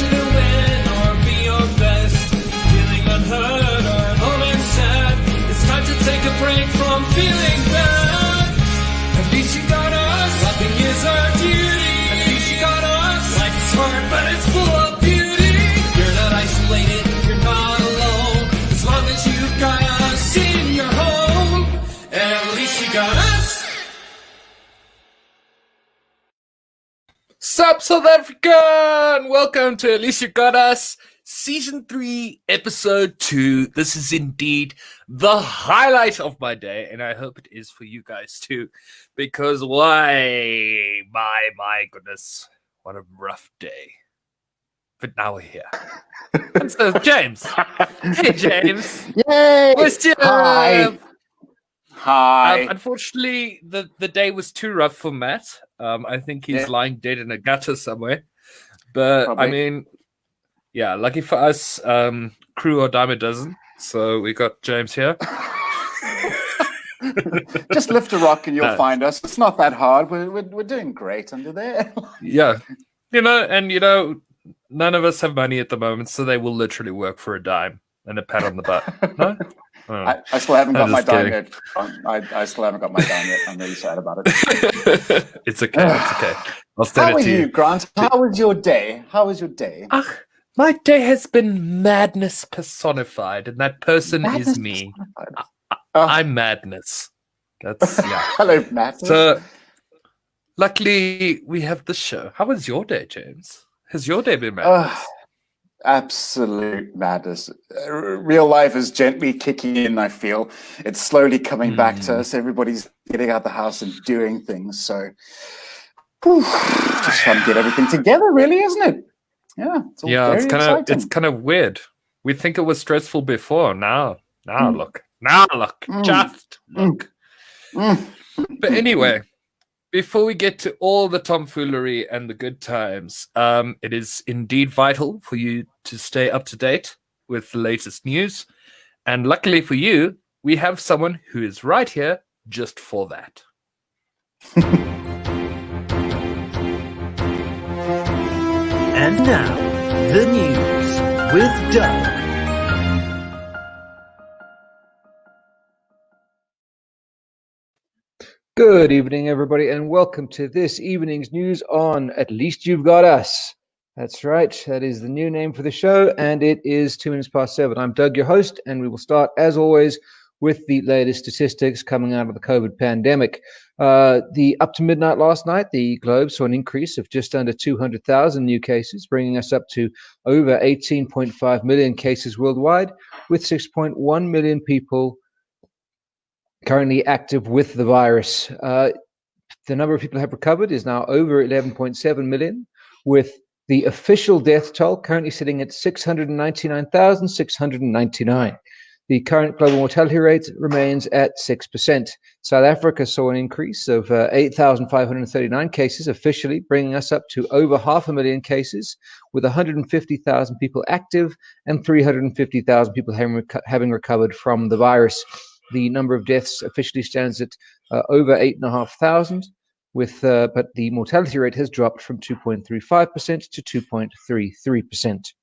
you to win or be your best. Feeling unheard or at home and sad. It's time to take a break from feeling bad. At least you got us. Laughing is our duty. At least you got us. Life is hard, but it's full of beauty. You're not isolated. You're not alone. As long as you've got us in your home. And at least you got us. Sup, South Africa, and welcome to At Least You Got Us, Season 3, Episode 2. This is indeed the highlight of my day, and I hope it is for you guys too, because why, my goodness, what a rough day. But now we're here. And so, James. Hey, James. Yay! Where's your... Hi. Unfortunately, the day was too rough for Matt. I think he's lying dead in a gutter somewhere. But, Probably. I mean, yeah, lucky for us, crew or dime a dozen. So we got James here. Just lift a rock and you'll find us. It's not that hard. We're doing great under there. Yeah. None of us have money at the moment, so they will literally work for a dime and a pat on the butt. No? I still haven't got my dime kidding. yet. I still haven't got my dime yet. I'm really sad about it. It's okay. I'll send How it are to you, Grant? How was your day? My day has been madness personified, and that person is me. I'm madness. That's yeah. Hello, Matt. So, luckily, we have the show. How was your day, James? Has your day been madness? Absolute madness. Real life is gently kicking in, I feel. It's slowly coming back to us. Everybody's getting out the house and doing things. So, just trying to get everything together, really, isn't it? Yeah, it's kind of weird. We think it was stressful before. Now look. Just look. But anyway, before we get to all the tomfoolery and the good times, it is indeed vital for you to stay up to date with the latest news. And luckily for you, we have someone who is right here just for that. And now, the news with Doug. Good evening, everybody, and welcome to this evening's news on At Least You've Got Us. That's right, that is the new name for the show, and it is 7:02. I'm Doug, your host, and we will start, as always, with the latest statistics coming out of the COVID pandemic. Up to midnight last night, the Globe saw an increase of just under 200,000 new cases, bringing us up to over 18.5 million cases worldwide, with 6.1 million people currently active with the virus. The number of people who have recovered is now over 11.7 million, with the official death toll currently sitting at 699,699. The current global mortality rate remains at 6%. South Africa saw an increase of 8,539 cases officially, bringing us up to over 500,000 cases, with 150,000 people active and 350,000 people having recovered from the virus. The number of deaths officially stands at over 8,500, but the mortality rate has dropped from 2.35% to 2.33%.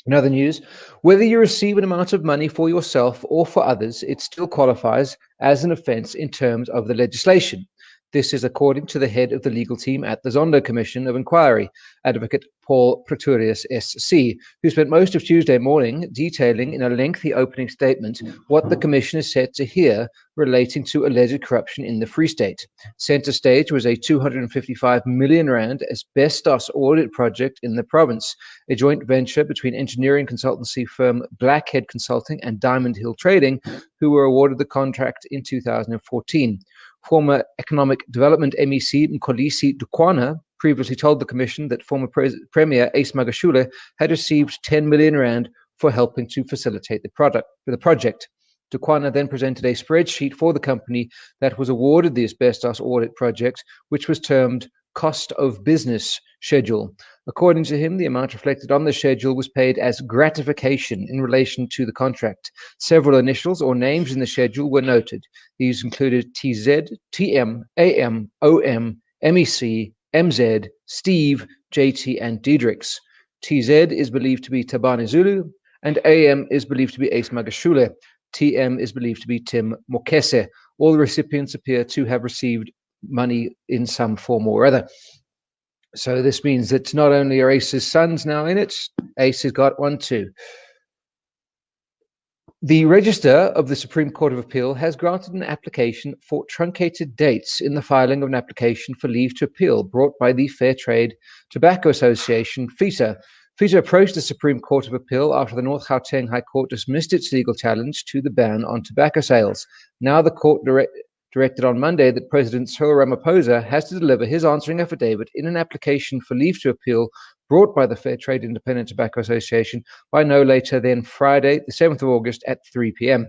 In other news, whether you receive an amount of money for yourself or for others, it still qualifies as an offence in terms of the legislation. This is according to the head of the legal team at the Zondo Commission of Inquiry, Advocate Paul Pretorius SC, who spent most of Tuesday morning detailing in a lengthy opening statement what the Commission is set to hear relating to alleged corruption in the Free State. Centre stage was a 255 million rand asbestos audit project in the province, a joint venture between engineering consultancy firm Blackhead Consulting and Diamond Hill Trading, who were awarded the contract in 2014. Former Economic Development MEC Mkolisi Dukwana previously told the Commission that former Premier Ace Magashule had received 10 million rand for helping to facilitate the project. Dukwana then presented a spreadsheet for the company that was awarded the asbestos audit project, which was termed Cost of Business Schedule. According to him, the amount reflected on the schedule was paid as gratification in relation to the contract. Several initials or names in the schedule were noted. These included TZ, TM, AM, OM, MEC, MZ, Steve, JT, and Diedrichs. TZ is believed to be Tabani Zulu, and AM is believed to be Ace Magashule. TM is believed to be Tim Mokese. All the recipients appear to have received money in some form or other. So this means that not only are Ace's sons now in it, Ace has got one too. The Register of the Supreme Court of Appeal has granted an application for truncated dates in the filing of an application for leave to appeal brought by the Fair Trade Tobacco Association, FETA. FETA approached the Supreme Court of Appeal after the North Gauteng High Court dismissed its legal challenge to the ban on tobacco sales. Now the court directed on Monday that President Cyril Ramaphosa has to deliver his answering affidavit in an application for leave to appeal brought by the Fair Trade Independent Tobacco Association by no later than Friday, the 7th of August at 3 p.m.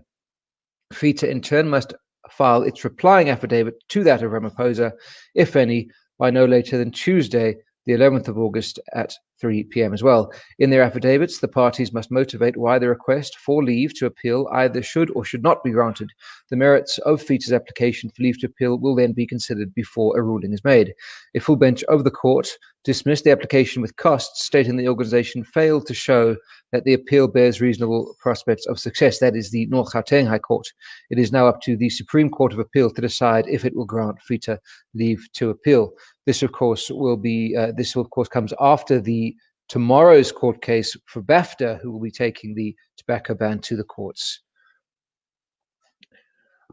FETA in turn must file its replying affidavit to that of Ramaphosa, if any, by no later than Tuesday, the 11th of August at 3 p.m. as well. In their affidavits, the parties must motivate why the request for leave to appeal either should or should not be granted. The merits of FETA's application for leave to appeal will then be considered before a ruling is made. A full bench of the court dismissed the application with costs, stating the organization failed to show that the appeal bears reasonable prospects of success. That is the North Gauteng High Court. It is now up to the Supreme Court of Appeal to decide if it will grant FETA leave to appeal. This, of course, comes after the tomorrow's court case for BAFTA, who will be taking the tobacco ban to the courts.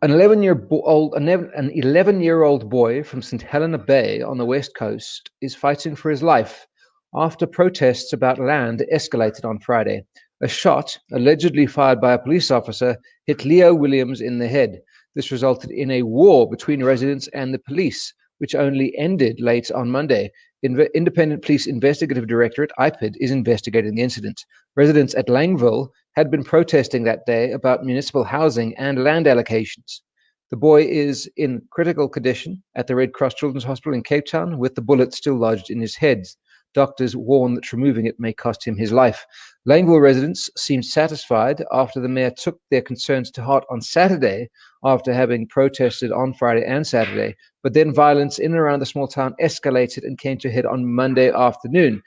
An 11-year-old boy from St. Helena Bay on the west coast is fighting for his life after protests about land escalated on Friday. A shot, allegedly fired by a police officer, hit Leo Williams in the head. This resulted in a war between residents and the police, which only ended late on Monday. Independent Police Investigative Directorate, IPID, is investigating the incident. Residents at Langville had been protesting that day about municipal housing and land allocations. The boy is in critical condition at the Red Cross Children's Hospital in Cape Town, with the bullet still lodged in his head. Doctors warn that removing it may cost him his life. Langville residents seemed satisfied after the mayor took their concerns to heart on Saturday, after having protested on Friday and Saturday. But then violence in and around the small town escalated and came to a head on Monday afternoon.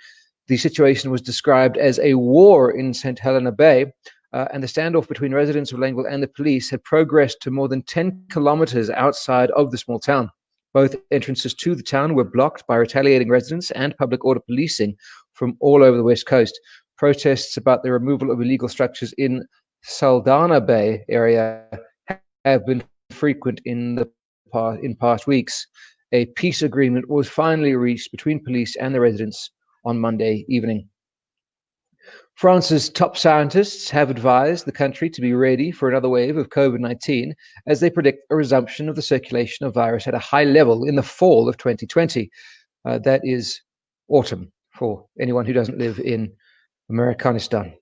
The situation was described as a war in St. Helena Bay, and the standoff between residents of Langville and the police had progressed to more than 10 kilometers outside of the small town. Both entrances to the town were blocked by retaliating residents and public order policing from all over the west coast. Protests about the removal of illegal structures in Saldanha Bay area have been frequent in past weeks. A peace agreement was finally reached between police and the residents on Monday evening. France's top scientists have advised the country to be ready for another wave of COVID-19 as they predict a resumption of the circulation of virus at a high level in the fall of 2020. That is autumn for anyone who doesn't live in Americanistan.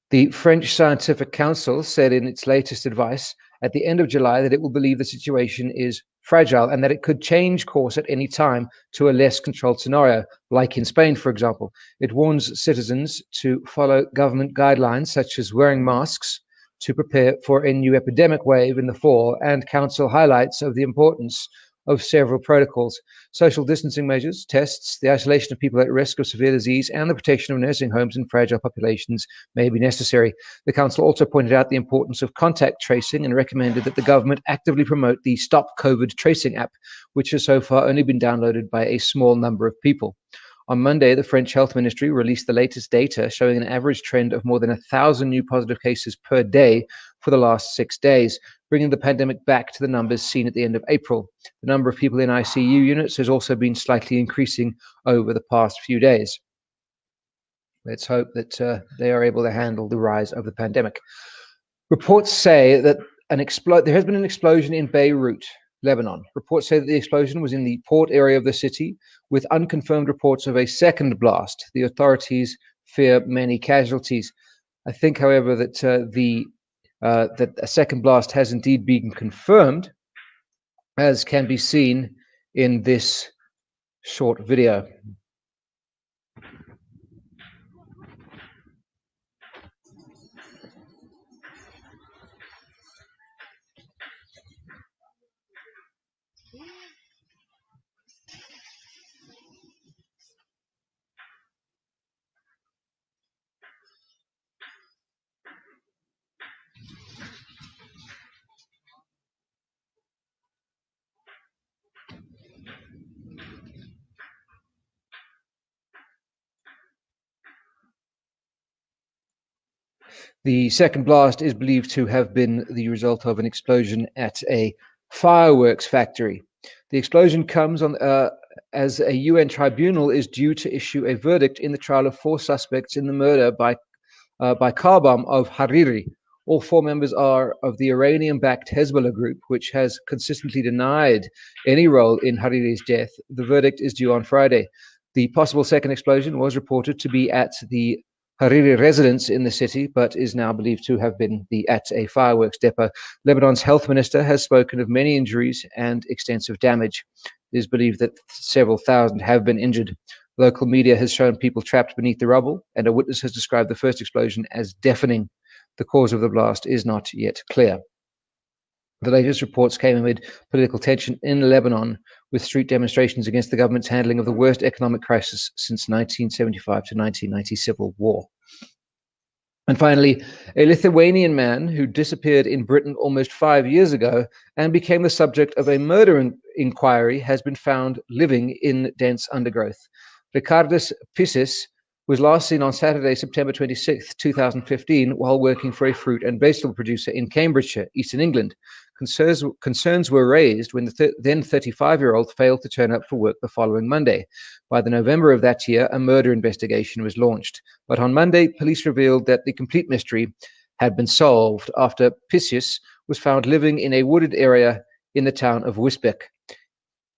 The French Scientific Council said in its latest advice at the end of July that it will believe the situation is fragile and that it could change course at any time to a less controlled scenario, like in Spain, for example. It warns citizens to follow government guidelines such as wearing masks to prepare for a new epidemic wave in the fall, and council highlights of the importance of several protocols: social distancing measures, tests, the isolation of people at risk of severe disease, and the protection of nursing homes and fragile populations may be necessary. The council also pointed out the importance of contact tracing and recommended that the government actively promote the Stop COVID Tracing app, which has so far only been downloaded by a small number of people. On Monday, the French Health Ministry released the latest data showing an average trend of more than 1,000 new positive cases per day for the last 6 days, bringing the pandemic back to the numbers seen at the end of April. The number of people in ICU units has also been slightly increasing over the past few days. Let's hope that they are able to handle the rise of the pandemic. Reports say that there has been an explosion in Beirut, Lebanon. Reports say that the explosion was in the port area of the city, with unconfirmed reports of a second blast. The authorities fear many casualties. I think, however, that that a second blast has indeed been confirmed, as can be seen in this short video. The second blast is believed to have been the result of an explosion at a fireworks factory. The explosion comes on as a UN tribunal is due to issue a verdict in the trial of 4 suspects in the murder by car bomb of Hariri. All 4 members are of the Iranian-backed Hezbollah group, which has consistently denied any role in Hariri's death. The verdict is due on Friday. The possible second explosion was reported to be at the Hariri residence in the city, but is now believed to have been at a fireworks depot. Lebanon's health minister has spoken of many injuries and extensive damage. It is believed that several thousand have been injured. Local media has shown people trapped beneath the rubble, and a witness has described the first explosion as deafening. The cause of the blast is not yet clear. The latest reports came amid political tension in Lebanon, with street demonstrations against the government's handling of the worst economic crisis since 1975 to 1990 civil war. And finally, a Lithuanian man who disappeared in Britain almost 5 years ago and became the subject of a murder inquiry has been found living in dense undergrowth. Ricardus Pissis was last seen on Saturday, September 26, 2015, while working for a fruit and vegetable producer in Cambridgeshire, Eastern England. Concerns were raised when the then 35-year-old failed to turn up for work the following Monday. By the November of that year, a murder investigation was launched. But on Monday, police revealed that the complete mystery had been solved after Pissis was found living in a wooded area in the town of Wisbech.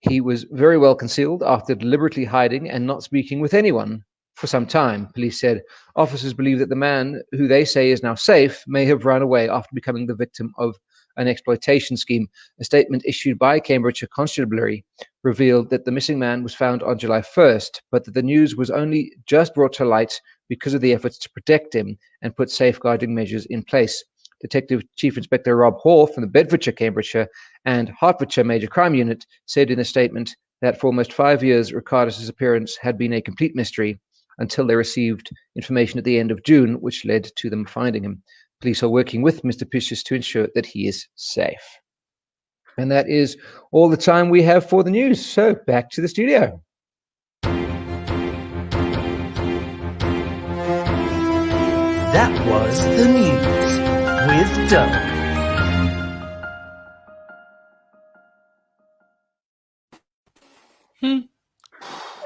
He was very well concealed after deliberately hiding and not speaking with anyone for some time, police said. Officers believe that the man, who they say is now safe, may have run away after becoming the victim of an exploitation scheme. A statement issued by Cambridgeshire Constabulary revealed that the missing man was found on July 1st, but that the news was only just brought to light because of the efforts to protect him and put safeguarding measures in place. Detective Chief Inspector Rob Hall from the Bedfordshire, Cambridgeshire and Hertfordshire Major Crime Unit said in a statement that for almost 5 years, Ricardus' disappearance had been a complete mystery until they received information at the end of June, which led to them finding him. Police are working with Mr. Piscis to ensure that he is safe. And that is all the time we have for the news. So back to the studio. That was the news with Doug.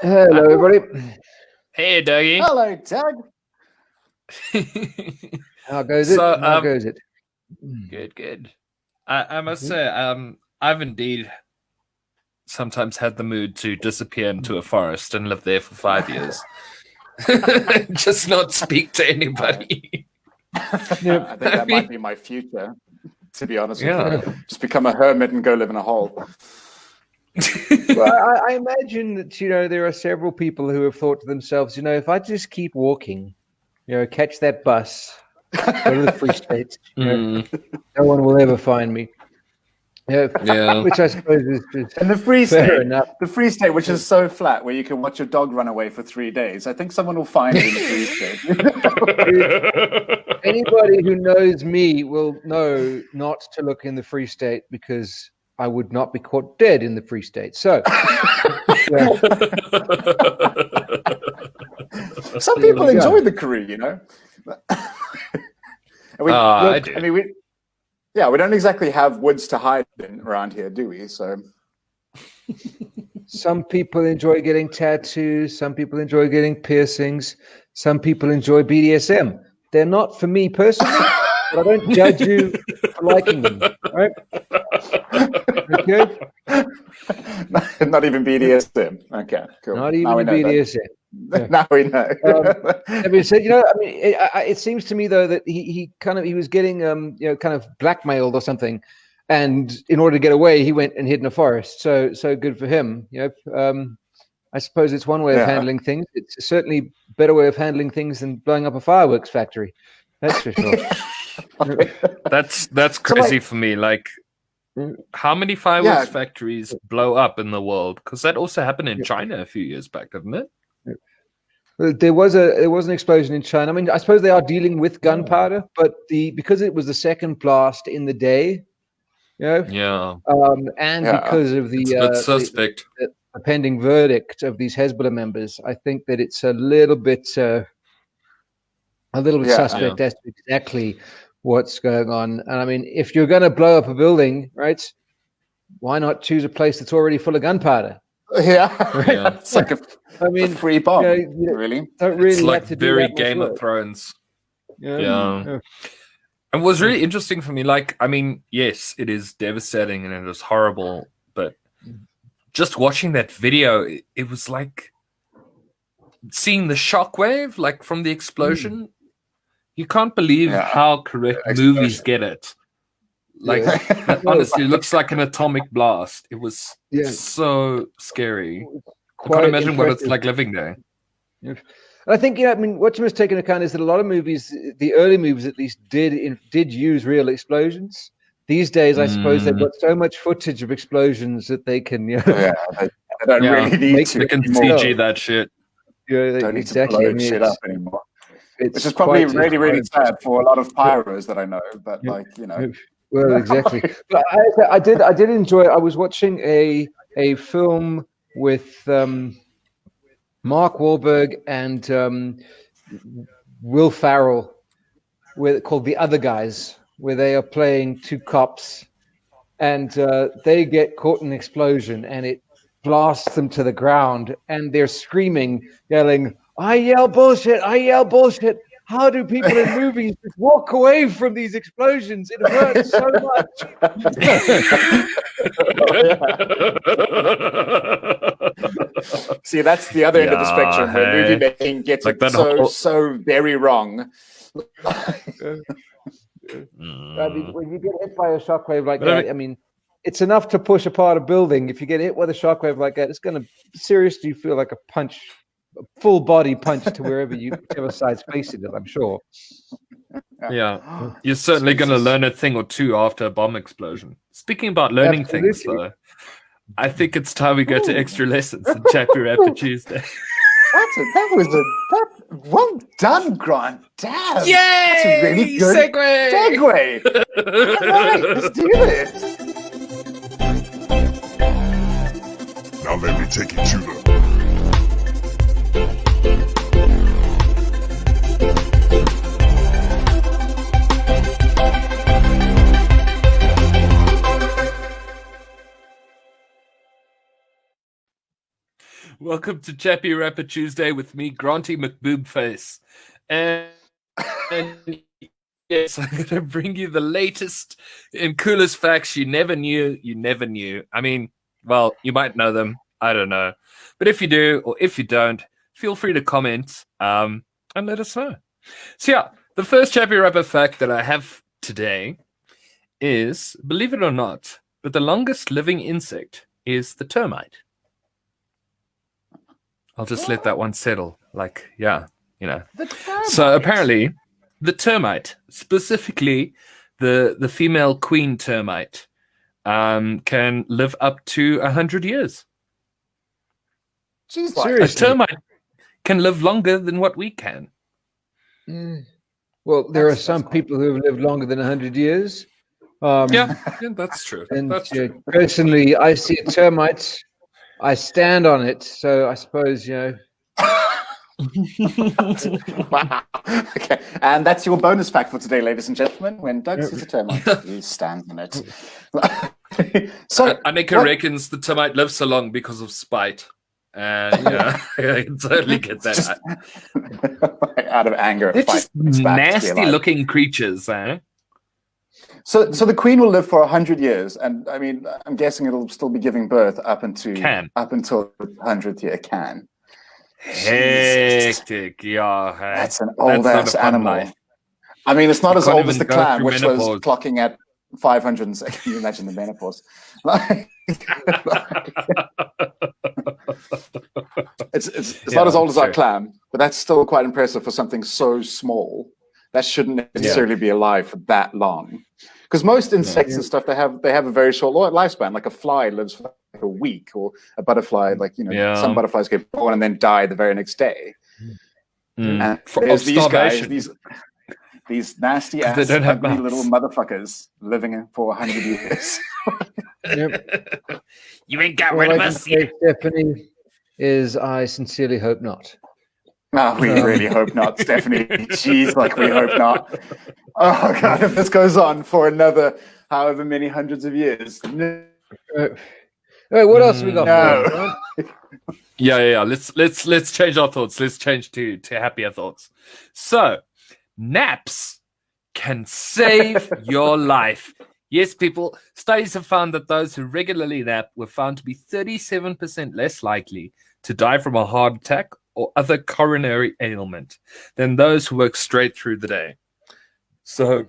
Hello, everybody. Hey, Dougie. Hello, Doug. How goes it? So, How goes it? Good. I must say, I've indeed sometimes had the mood to disappear into a forest and live there for 5 years. Just not speak to anybody. I think that might be my future, to be honest with you. Just become a hermit and go live in a hole. Well, I imagine that, there are several people who have thought to themselves, if I just keep walking, catch that bus, go to the Free State, no one will ever find me. Yeah. Which I suppose is And the Free fair State, enough. the Free State, which is so flat, where you can watch your dog run away for 3 days. I think someone will find it in the Free State. Anybody who knows me will know not to look in the Free State because I would not be caught dead in the Free State. So, some people enjoy the Karoo, I do. I mean, we don't exactly have woods to hide in around here, do we? So, some people enjoy getting tattoos. Some people enjoy getting piercings. Some people enjoy BDSM. They're not for me personally, but I don't judge you for liking them. Right? Okay. Not even BDSM. Okay, cool. Not even BDSM. Yeah. Now we know. It seems to me though that he was getting kind of blackmailed or something, and in order to get away, he went and hid in a forest. So good for him. I suppose it's one way of handling things. It's certainly a better way of handling things than blowing up a fireworks factory. That's for sure. That's crazy for me. Like, how many fireworks factories blow up in the world? Because that also happened in China a few years back, didn't it? There was an explosion in China. I mean, I suppose they are dealing with gunpowder, but because it was the second blast in the day, and because of suspect. the pending verdict of these Hezbollah members, I think that it's a little bit a little bit Yeah. suspect as to exactly what's going on. And I mean, if you're going to blow up a building, right, why not choose a place that's already full of gunpowder? Yeah, Yeah. it's like I mean, a free bomb. you Really? don't really It's like have to do very that much Game of work. Thrones. Yeah. Yeah. And was really interesting for me, like, I mean, yes, it is devastating and it is horrible, but just watching that video, it was like seeing the shockwave, like from the explosion. You can't believe how correct movies get it. Like, that honestly looks like an atomic blast. It was so scary. I can't imagine what it's like living there. I think, I mean, what you must take into account is that a lot of movies, the early movies at least, did use real explosions. These days, I suppose they've got so much footage of explosions that they can, they don't really need to. They can CG that shit. Don't need exactly. to blow shit up anymore. Which is probably really, really sad for a lot of pyros that I know. But Well, exactly. But I did enjoy. I was watching a film with Mark Wahlberg and Will Ferrell, called The Other Guys, where they are playing two cops, and they get caught in an explosion, and it blasts them to the ground, and they're screaming, yelling, "I yell bullshit! I yell bullshit! How do people in movies just walk away from these explosions? It hurts so much." See, that's the other end of the spectrum where movie making gets like it so very wrong. I mean, when you get hit by a shockwave like that, I mean, it's enough to push apart a building. If you get hit with a shockwave like that, it's going to seriously feel like a punch, a full body punch to whichever side's facing it, I'm sure. Yeah. You're certainly going to learn a thing or two after a bomb explosion. Speaking about learning things, though, I think it's time we go to extra lessons in Chappie Wrapper Tuesday. Well done, Grant. Damn. Yay! That's a really good segue. All right, let's do this. Now let me take you to the... Welcome to Chappie Wrapper Tuesday with me, Granty McBoobface. And yes, I'm going to bring you the latest and coolest facts you never knew. I mean, well, you might know them. I don't know. But if you do, or if you don't, feel free to comment and let us know. So yeah, the first Chappie Wrapper fact that I have today is, believe it or not, but the longest living insect is the termite. I'll just let that one settle. Like, yeah, you know. So apparently, the termite, specifically the female queen termite, can live up to 100 years. Jeez, A termite can live longer than what we can. Well, there are some people who have lived longer than 100 years. Yeah, that's true. And That's true. personally, I see a termite, I stand on it. So I suppose, Wow. Okay, and that's your bonus fact for today, ladies and gentlemen. When Doug sees a termite, he stands on it. So Annika reckons the termite lives so long because of spite. And yeah, I can totally get that. Out of anger. They're just nasty-looking creatures, eh? So the queen will live for 100 years, and I mean, I'm guessing it'll still be giving birth up until the 100th year. Can. Hectic, yeah. Hey. That's an old-ass animal. Life. I mean, it's not as old as the clam, which was clocking at 500. Can you imagine the menopause? It's not as old as our clam, but that's still quite impressive for something so small. That shouldn't necessarily be alive for that long. Because most insects and stuff, they have a very short lifespan. Like a fly lives for like a week, or a butterfly, some butterflies get born and then die the very next day. And there's these guys, these nasty ass, ugly little motherfuckers living for 100 years. You ain't got rid of us yet. Stephanie, is I sincerely hope not. No, we really hope not, Stephanie. Jeez, like we hope not. Oh God, if this goes on for another however many hundreds of years. No. All right, what else have we got? No. Yeah. Let's change our thoughts. Let's change to happier thoughts. So, naps can save your life. Yes, people. Studies have found that those who regularly nap were found to be 37% less likely to die from a heart attack or other coronary ailment than those who work straight through the day. So,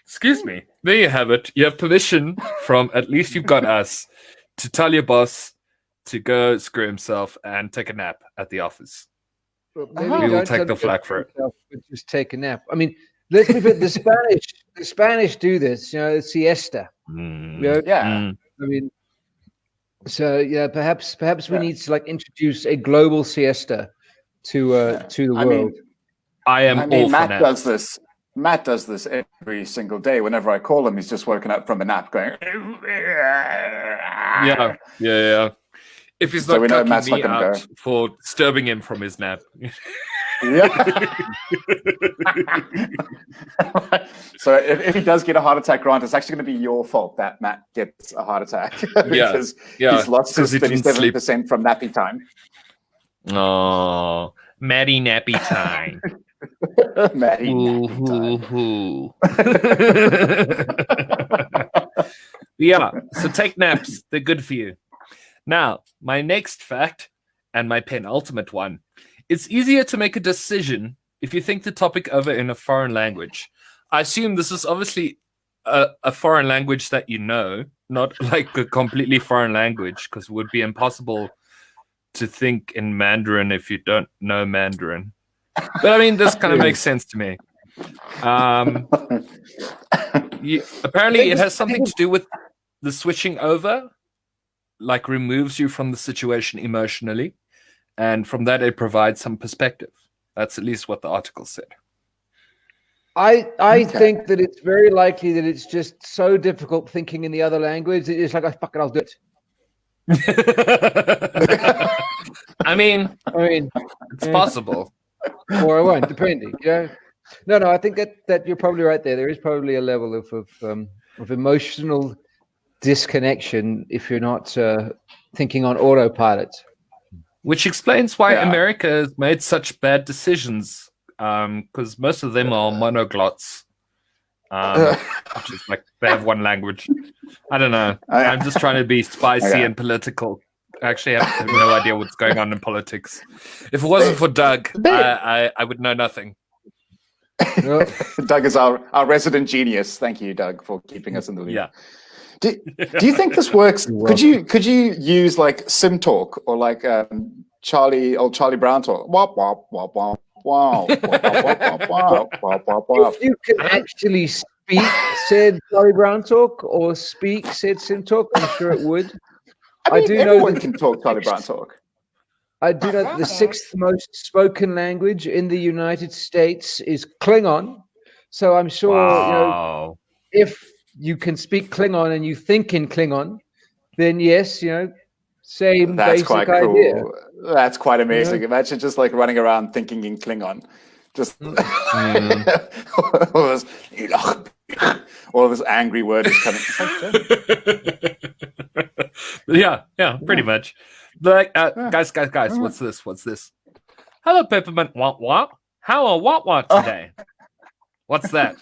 excuse me. There you have it. You have permission from At Least You've Got Us to tell your boss to go screw himself and take a nap at the office. Maybe We will don't take tell the him flak to for it. himself, but just take a nap. I mean, let's be fair, the Spanish do this, siesta. Yeah. I mean, so yeah, perhaps we need to like introduce a global siesta to the world. I am all for Matt naps. does this. Matt does this every single day. Whenever I call him, he's just woken up from a nap going. Yeah. If he's So not we know Matt's cucking me not gonna out for disturbing him from his nap. Yeah. So if he does get a heart attack, Grant, it's actually going to be your fault that Matt gets a heart attack because he's lost his 37% from nappy time. Oh, Maddie nappy time. Matty Ooh, nappy time. Yeah, so take naps. They're good for you. Now, my next fact, and my penultimate one, it's easier to make a decision if you think the topic over in a foreign language. I assume this is obviously a foreign language that you know, not like a completely foreign language, because it would be impossible to think in Mandarin if you don't know Mandarin. But I mean, this kind of makes sense to me. Apparently, it has something to do with the switching over, like removes you from the situation emotionally. And from that, it provides some perspective. That's at least what the article said. I think that it's very likely that it's just so difficult thinking in the other language. It's like, fuck it, I'll do it. I mean, it's possible. Or I won't, depending. No, I think that you're probably right there. There is probably a level of emotional disconnection if you're not thinking on autopilot. Which explains why America has made such bad decisions, because most of them are monoglots, which is like they have one language. I don't know. I'm just trying to be spicy and political. I actually have no idea what's going on in politics. If it wasn't for Doug, I would know nothing. Doug is our resident genius. Thank you, Doug, for keeping us in the loop. Yeah. Do you think this works? Could you use like Sim Talk or like Charlie Brown talk? Wop wop wop wop wow. If you can actually speak said Charlie Brown talk or speak said Sim Talk, I'm sure it would. I do know everyone can talk Charlie Brown talk. I do know that the 6th most spoken language in the United States is Klingon. So I'm sure if you can speak Klingon and you think in Klingon, then yes, same That's basic quite idea. Cool. That's quite amazing. Imagine just like running around thinking in Klingon. Just all this angry word is coming. Yeah, pretty much. Like, guys, what's this? Hello, Peppermint Wah. How are Wah today? What's that?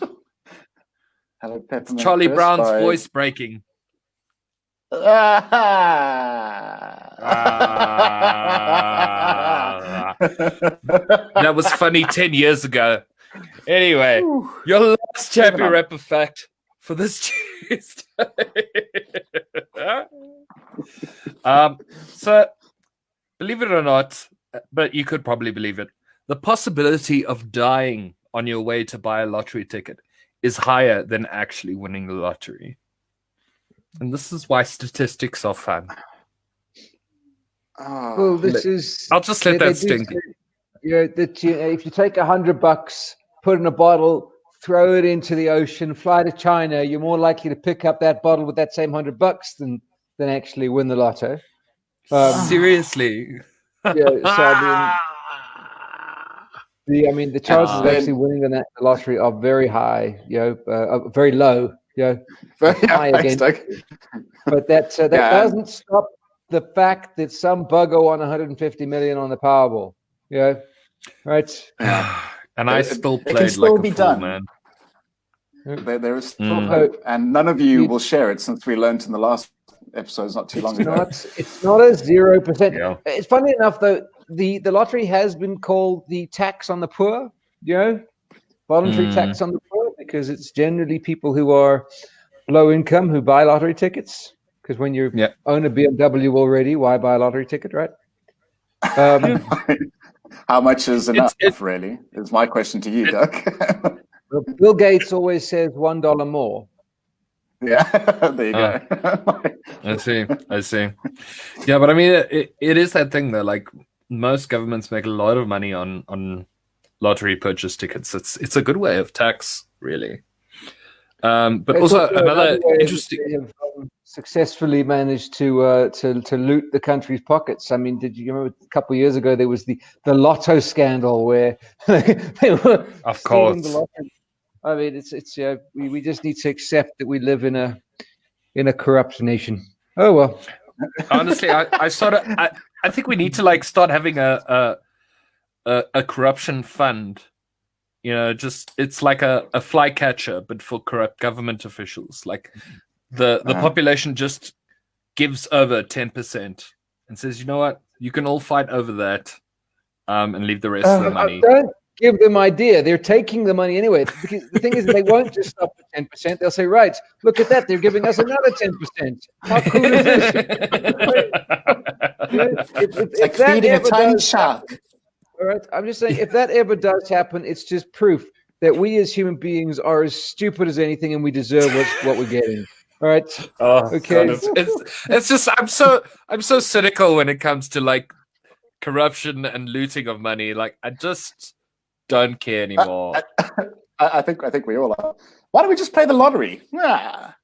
Hello, Peppermint. It's Charlie Brown's voice breaking. That was funny 10 years ago. Anyway, your last Chappie Wrapper fact for this Tuesday. So, believe it or not, but you could probably believe it, the possibility of dying on your way to buy a lottery ticket is higher than actually winning the lottery. And this is why statistics are fun. Well, I'll just let that stink. If you take $100, put in a bottle, throw it into the ocean, fly to China, you're more likely to pick up that bottle with that same $100 than actually win the lotto. Seriously? Yeah. So The chances of actually winning the lottery are very high. Very low. High again. But that doesn't stop the fact that some bugger won 150 million on the Powerball. Right. Yeah. And I still can played still like be a fool, done. man. There is still hope, and none of you will share it, since we learned in the last episodes not too long ago. It's not a 0%. Yeah. It's funny enough, though, the lottery has been called the tax on the poor, voluntary tax on the poor, because it's generally people who are low income who buy lottery tickets. Because when you own a BMW already, why buy a lottery ticket, right? How much is enough, really, is my question to you, Doug. Bill Gates always says $1 more. Yeah, there you go. I see. Yeah, but I mean, it is that thing though. Like, most governments make a lot of money on lottery purchase tickets. It's a good way of tax, really. But it's also another interesting. They have successfully managed to loot the country's pockets. I mean, did you remember a couple of years ago there was the lotto scandal where they were stealing the lottery? I mean, it's we just need to accept that we live in a corrupt nation. Oh well. Honestly, I think we need to start having a corruption fund. It's like a flycatcher, but for corrupt government officials. Like the population just gives over 10% and says, you know what, you can all fight over that, and leave the rest of the money. Don't give them idea. They're taking the money anyway. Because the thing is, they won't just stop at 10%. They'll say, right, look at that. They're giving us another 10%. How cool is this? It's like feeding a tiny shark. All right. I'm just saying, if that ever does happen, it's just proof that we as human beings are as stupid as anything, and we deserve what we're getting. All right. Okay. It's just I'm so cynical when it comes to corruption and looting of money. Like, I just don't care anymore. I think we all are. Why don't we just play the lottery? Yeah.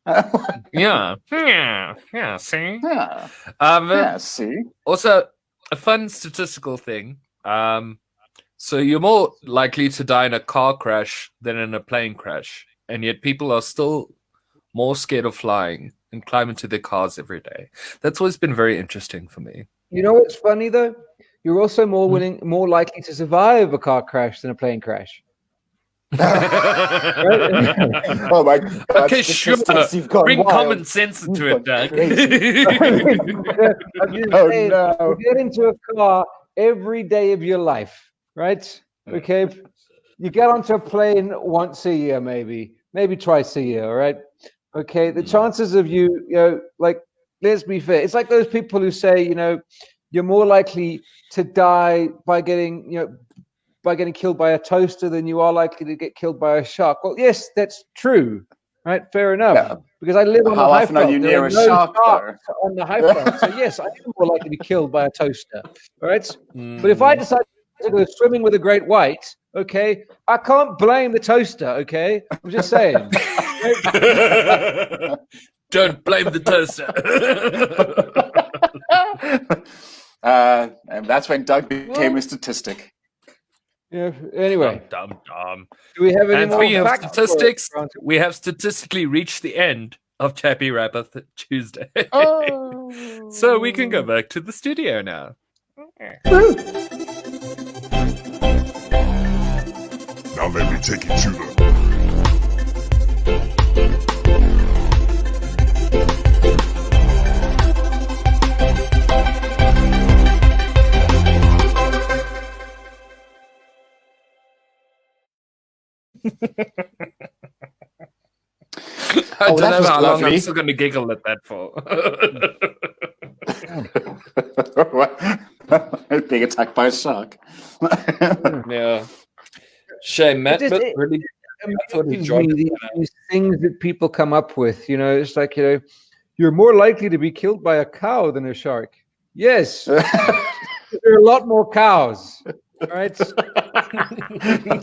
See. See. Also, a fun statistical thing. So you're more likely to die in a car crash than in a plane crash, and yet people are still more scared of flying and climb into their cars every day. That's always been very interesting for me. You know what's funny though? You're also more likely to survive a car crash than a plane crash. Oh my God! Okay, sure. Bring common sense into it, Doug. You get into a car every day of your life, right? Okay, you get onto a plane once a year, maybe twice a year. All right. Okay, the chances of you, let's be fair. It's like those people who say, you're more likely to die by getting killed by a toaster than you are likely to get killed by a shark. Well, yes, that's true, right? Fair enough. Yeah. Because I live on the high front. How often are you near a shark on the high front? So yes, I am more likely to be killed by a toaster. All right. But if I decide to go swimming with a great white, okay, I can't blame the toaster. Okay, I'm just saying. Don't blame the toaster. And that's when Doug became a statistic. Yeah. Anyway, dumb. Do we have any more facts? Statistics. We have statistically reached the end of Chappie Wrapper Tuesday. So we can go back to the studio now. Now let me take you to the... I don't know how long I'm still going to giggle at that for. Being attacked by a shark. Yeah. Shame, Matt. But really, these things that people come up with, it's like, you're more likely to be killed by a cow than a shark. Yes. There are a lot more cows. Right.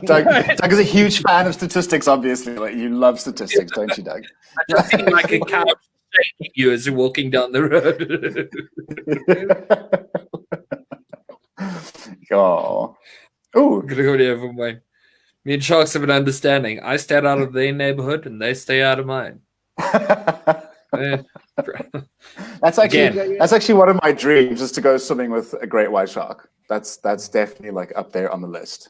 Doug is a huge fan of statistics, obviously. You love statistics, don't you, Doug? I just seem like a cow shaking you as you're walking down the road. Oh. Oh, I'm gonna go the other way. Me and sharks have an understanding. I stay out of their neighborhood, and they stay out of mine. Eh, that's actually Again. that's actually one of my dreams, is to go swimming with a great white shark. That's definitely like up there on the list.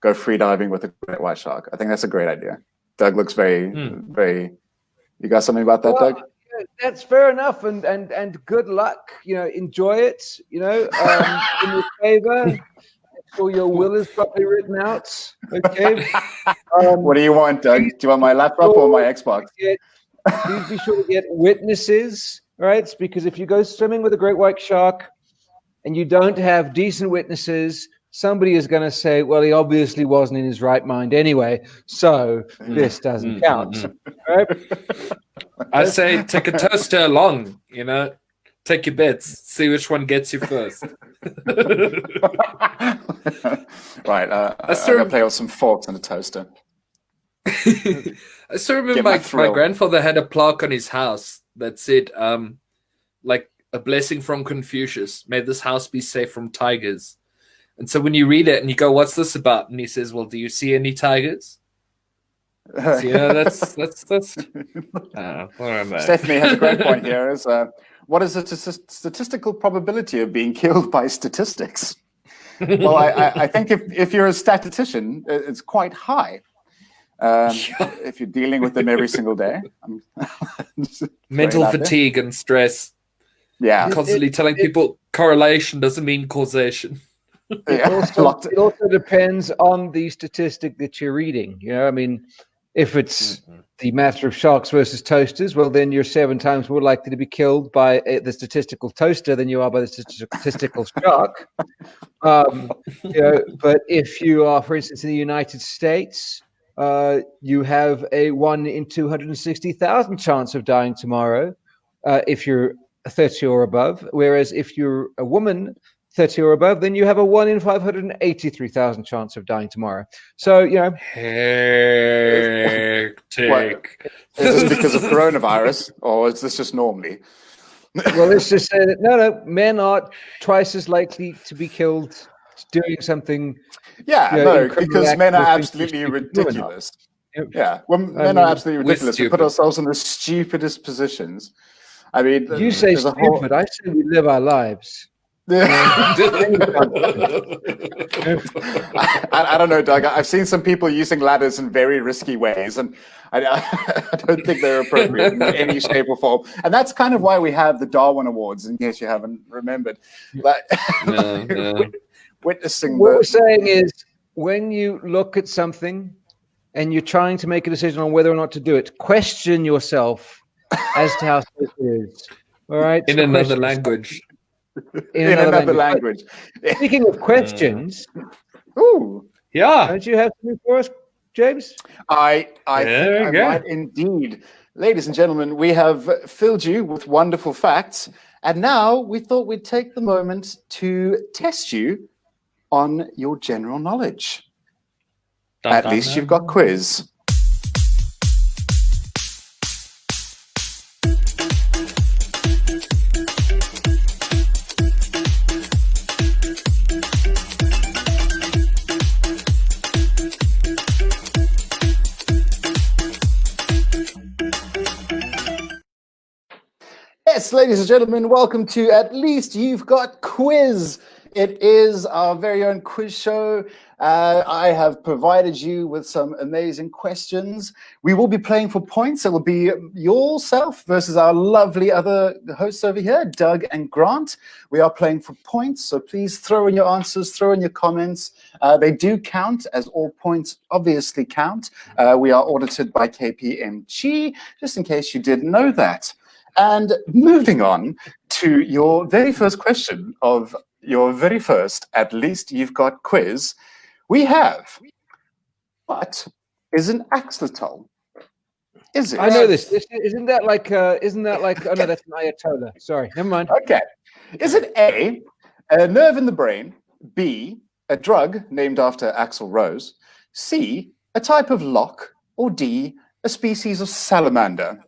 Go free diving with a great white shark. I think that's a great idea. Doug looks very. You got something about that, Doug? That's fair enough, and good luck. Enjoy it. In your favor. Make sure your will is properly written out. Okay. What do you want, Doug? Do you want my laptop or my Xbox? Please be sure to get witnesses, right? Because if you go swimming with a great white shark and you don't have decent witnesses, somebody is going to say, well, he obviously wasn't in his right mind anyway, so this doesn't count. Right? I say take a toaster along, take your bets, see which one gets you first. Right, I'm going to play with some forks and a toaster. I still remember my grandfather had a plaque on his house that said, like, a blessing from Confucius, may this house be safe from tigers. And so when you read it and you go, what's this about? And he says, well, do you see any tigers? So, that's Stephanie has a great point here. Is what is the statistical probability of being killed by statistics? Well, I think if you're a statistician, it's quite high. If you're dealing with them every single day. Mental fatigue and stress. Yeah. Constantly telling people correlation doesn't mean causation. It also depends on the statistic that you're reading. If it's the matter of sharks versus toasters, well, then you're 7 times more likely to be killed by the statistical toaster than you are by the statistical shark. But if you are, for instance, in the United States, you have a 1 in 260,000 chance of dying tomorrow if you're 30 or above. Whereas if you're a woman 30 or above, then you have a 1 in 583,000 chance of dying tomorrow. So, hectic. Is this because of coronavirus, or is this just normally? Well, let's just say that no, men are twice as likely to be killed doing something. Yeah, because men are absolutely ridiculous. Yeah, men are absolutely ridiculous. We put ourselves in the stupidest positions. I mean, you say stupid. I say we live our lives. I don't know, Doug. I've seen some people using ladders in very risky ways, and I don't think they're appropriate in any shape or form. And that's kind of why we have the Darwin Awards, in case you haven't remembered. But witnessing what we're saying is, when you look at something and you're trying to make a decision on whether or not to do it, question yourself as to how safe it is. All right, in another language. In another language. Speaking of questions, don't you have something for us, James? I think I might indeed. Ladies and gentlemen, we have filled you with wonderful facts, and now we thought we'd take the moment to test you on your general knowledge. At least you've got quiz. Yes, ladies and gentlemen, welcome to At Least You've Got Quiz. It is our very own quiz show. I have provided you with some amazing questions. We will be playing for points. It will be yourself versus our lovely other hosts over here, Doug and Grant. We are playing for points, so please throw in your answers, throw in your comments. They do count, as all points obviously count. We are audited by KPMG, just in case you didn't know that. And moving on to your very first question of your very first At Least You've Got quiz, we have, what is an axolotl? Is it? I know this. Isn't that like, oh no, that's an Ayatollah. Sorry, never mind. Okay. Is it A, a nerve in the brain, B, a drug named after Axl Rose, C, a type of lock, or D, a species of salamander?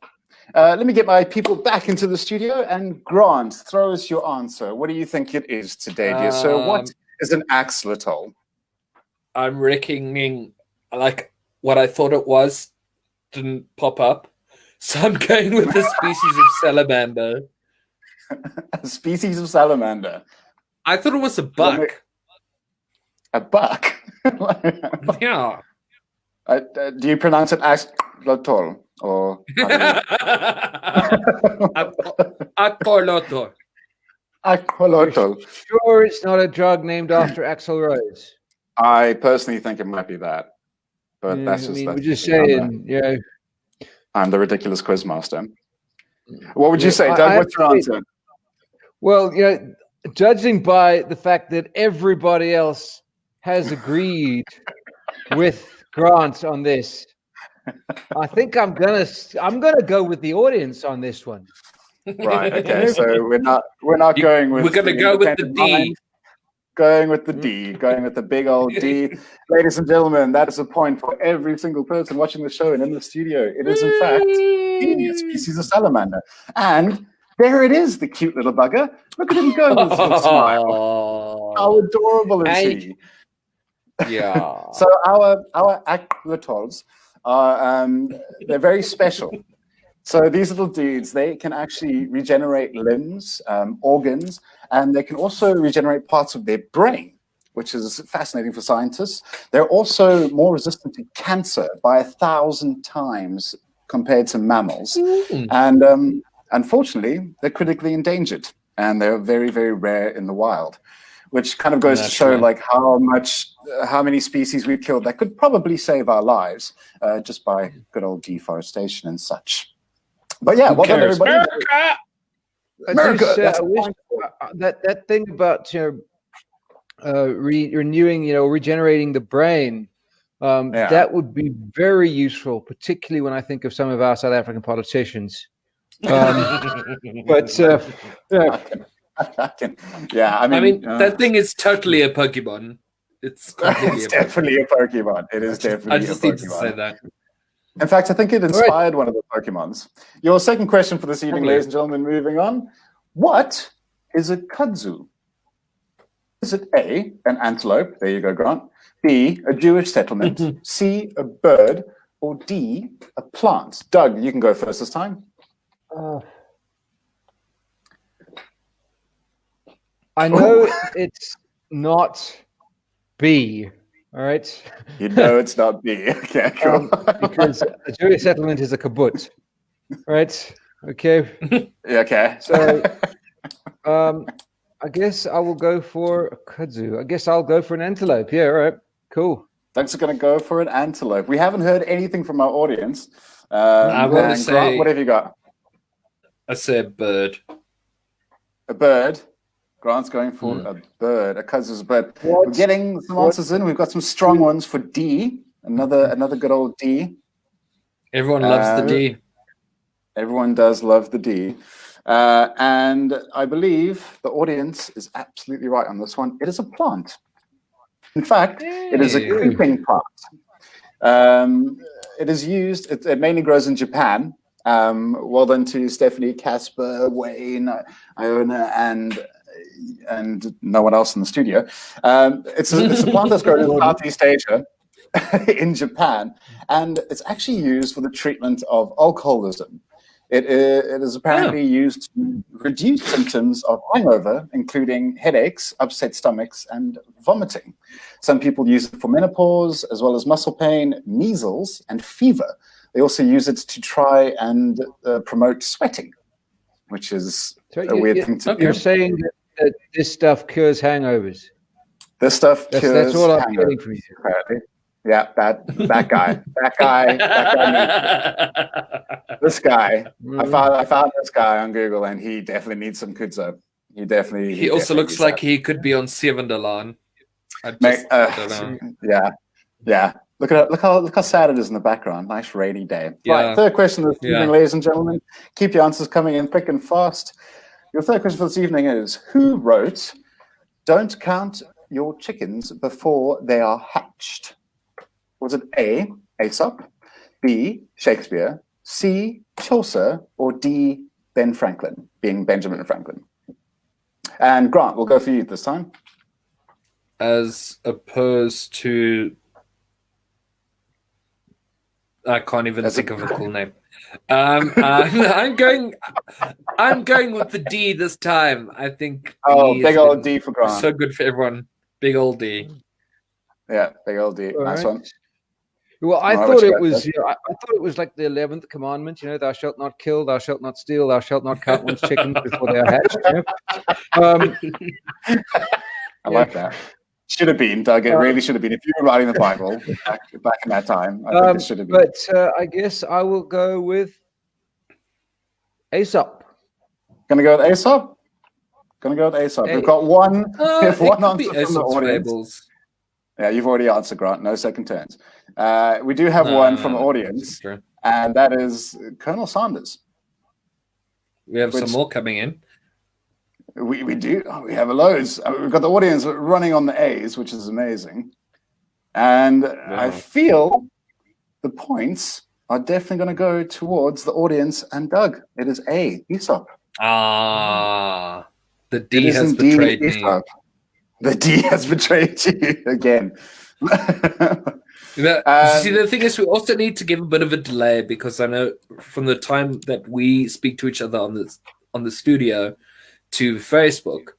Let me get my people back into the studio, and Grant, throw us your answer. What do you think it is today, dear sir? What is an axolotl? I'm reckoning like what I thought it was didn't pop up. So I'm going with the species of salamander. A species of salamander. I thought it was a buck. A buck? Yeah. Do you pronounce it axolotl? Or Axolotl. axolotl? Sure, it's not a drug named after Axl Rose. I personally think it might be that. But Yeah, that's I just mean, that's we're just me. saying, I'm the ridiculous quizmaster. What would you Yeah, say, I Doug? have What's your to answer? Well, judging by the fact that everybody else has agreed with Grant on this, I think I'm gonna go with the audience on this one. Right. Okay. So we're not going with. We're gonna go with the independent D. mind. Going with the D. Going with the big old D. Ladies and gentlemen, that is a point for every single person watching the show and in the studio. It is in fact the species of salamander, and there it is, the cute little bugger. Look at him go with his little smile. How adorable is he? Yeah. So our axolotls are they're very special. So these little dudes, they can actually regenerate limbs, organs, and they can also regenerate parts of their brain, which is fascinating for scientists. They're also more resistant to cancer by 1,000 times compared to mammals. And unfortunately, they're critically endangered, and they're very, very rare in the wild, which kind of goes to show like how many species we've killed that could probably save our lives just by good old deforestation and such. But yeah, well done, everybody. America. That thing about renewing, regenerating the brain, that would be very useful, particularly when I think of some of our South African politicians. But yeah, I mean that thing is totally a Pokemon. It's definitely a Pokemon. It is definitely. I just need to Pokemon. say that. In fact, I think it inspired one of the Pokemons. Your second question for this evening, ladies and gentlemen, moving on. What is a kudzu? Is it A, an antelope? There you go, Grant. B, a Jewish settlement. C, a bird. Or D, a plant? Doug, you can go first this time. I know it's not B. All right. You know it's not B. Okay, cool. Because a Jewish settlement is a kibbutz. Right. Okay. Yeah, okay. So, I guess I will go for a kudzu. I guess I'll go for an antelope. Yeah. All right. Cool. Doug's going to go for an antelope. We haven't heard anything from our audience. I'm going to say. Grant, what have you got? I said bird. A bird. Grant's going for a bird, a kudzu's bird. We're getting some answers in. We've got some strong ones for D. Another good old D. Everyone loves the D. Everyone does love the D. And I believe the audience is absolutely right on this one. It is a plant. In fact, it is a creeping plant. It is used, it mainly grows in Japan. Well done to Stephanie, Casper, Wayne, Iona, and no one else in the studio. It's a plant that's grown in Southeast Asia, in Japan, and it's actually used for the treatment of alcoholism. It is apparently used to reduce symptoms of hangover, including headaches, upset stomachs, and vomiting. Some people use it for menopause, as well as muscle pain, measles, and fever. They also use it to try and promote sweating, which is a weird thing to do. You're saying that this stuff cures hangovers? This stuff cures That's all I'm hangovers, getting from you. apparently. Yeah, that guy. This guy. I found this guy on Google, and he definitely needs some kudzu. He also looks like he could be on Sevenderline. I don't know. Yeah. Look how sad it is in the background. Nice rainy day. Yeah. Right, third question this evening, ladies and gentlemen. Keep your answers coming in thick and fast. Your third question for this evening is: who wrote "Don't count your chickens before they are hatched"? Was it A, Aesop, B, Shakespeare, C, Chaucer, or D, Ben Franklin, being Benjamin Franklin? And Grant, we'll go for you this time. as opposed to. I can't even think of a cool name. I'm going with the D this time. I think. Oh, D big has old been D for Grant. So good for everyone. Big old D. Yeah, big old D. All Nice right. one. Well, I Well, thought let's it go, was. Jeff. I thought it was like the 11th commandment. Thou shalt not kill, thou shalt not steal, thou shalt not count one's chickens before they are hatched. I like that. Should have been, Doug. It really should have been. If you were writing the Bible back in that time, I think it should have been. But I guess I will go with Aesop. Gonna go with Aesop. Hey. We've got one. We have one answer from the Aesop's audience. Fables. Yeah, you've already answered, Grant. No second turns. We do have one from the audience, and that is Colonel Sanders. We have some more coming in. We do. Oh, we have loads. We've got the audience running on the A's, which is amazing. And I feel the points are definitely going to go towards the audience and Doug. It is A, Aesop. Ah, the D has betrayed me. The D has betrayed you again. See, the thing is, we also need to give a bit of a delay because I know from the time that we speak to each other on the studio to Facebook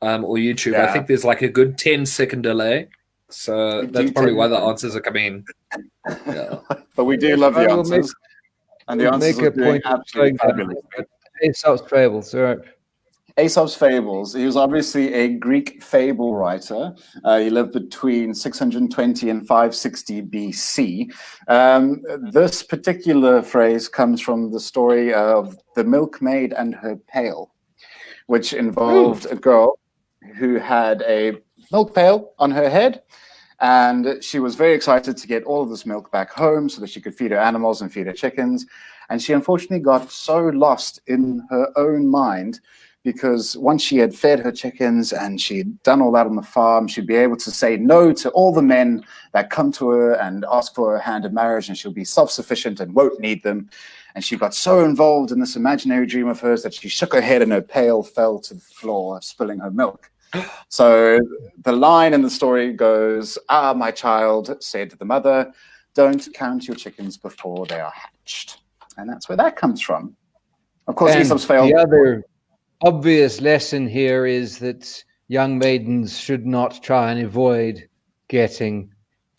or YouTube, I think there's like a good 10-second delay. So that's probably why the answers are coming in. Yeah. But we do love the answers. And the answers are doing absolutely fabulous. Aesop's Fables, all right. Aesop's Fables. He was obviously a Greek fable writer. He lived between 620 and 560 BC. This particular phrase comes from the story of the milkmaid and her pail, which involved a girl who had a milk pail on her head, and she was very excited to get all of this milk back home so that she could feed her animals and feed her chickens. And she unfortunately got so lost in her own mind because once she had fed her chickens and she'd done all that on the farm, she'd be able to say no to all the men that come to her and ask for her hand in marriage, and she'll be self-sufficient and won't need them. And she got so involved in this imaginary dream of hers that she shook her head and her pail fell to the floor, spilling her milk. So the line in the story goes, "Ah, my child," said the mother, "don't count your chickens before they are hatched." And that's where that comes from. Of course, Aesop's Fables. The other obvious lesson here is that young maidens should not try and avoid getting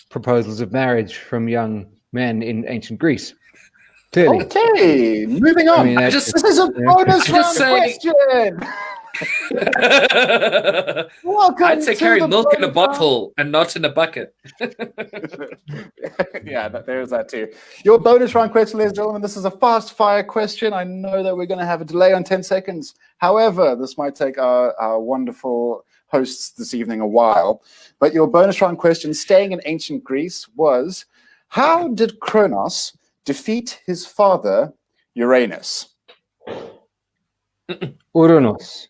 proposals of marriage from young men in ancient Greece. Clearly. Okay, moving on. I mean, this is a bonus round question. Welcome. I'd say carry milk in a bottle and not in a bucket. Yeah, there's that too. Your bonus round question, ladies and gentlemen, this is a fast fire question. I know that we're going to have a delay on 10 seconds. However, this might take our wonderful hosts this evening a while. But your bonus round question, staying in ancient Greece, was how did Kronos defeat his father, Uranus? Uranus,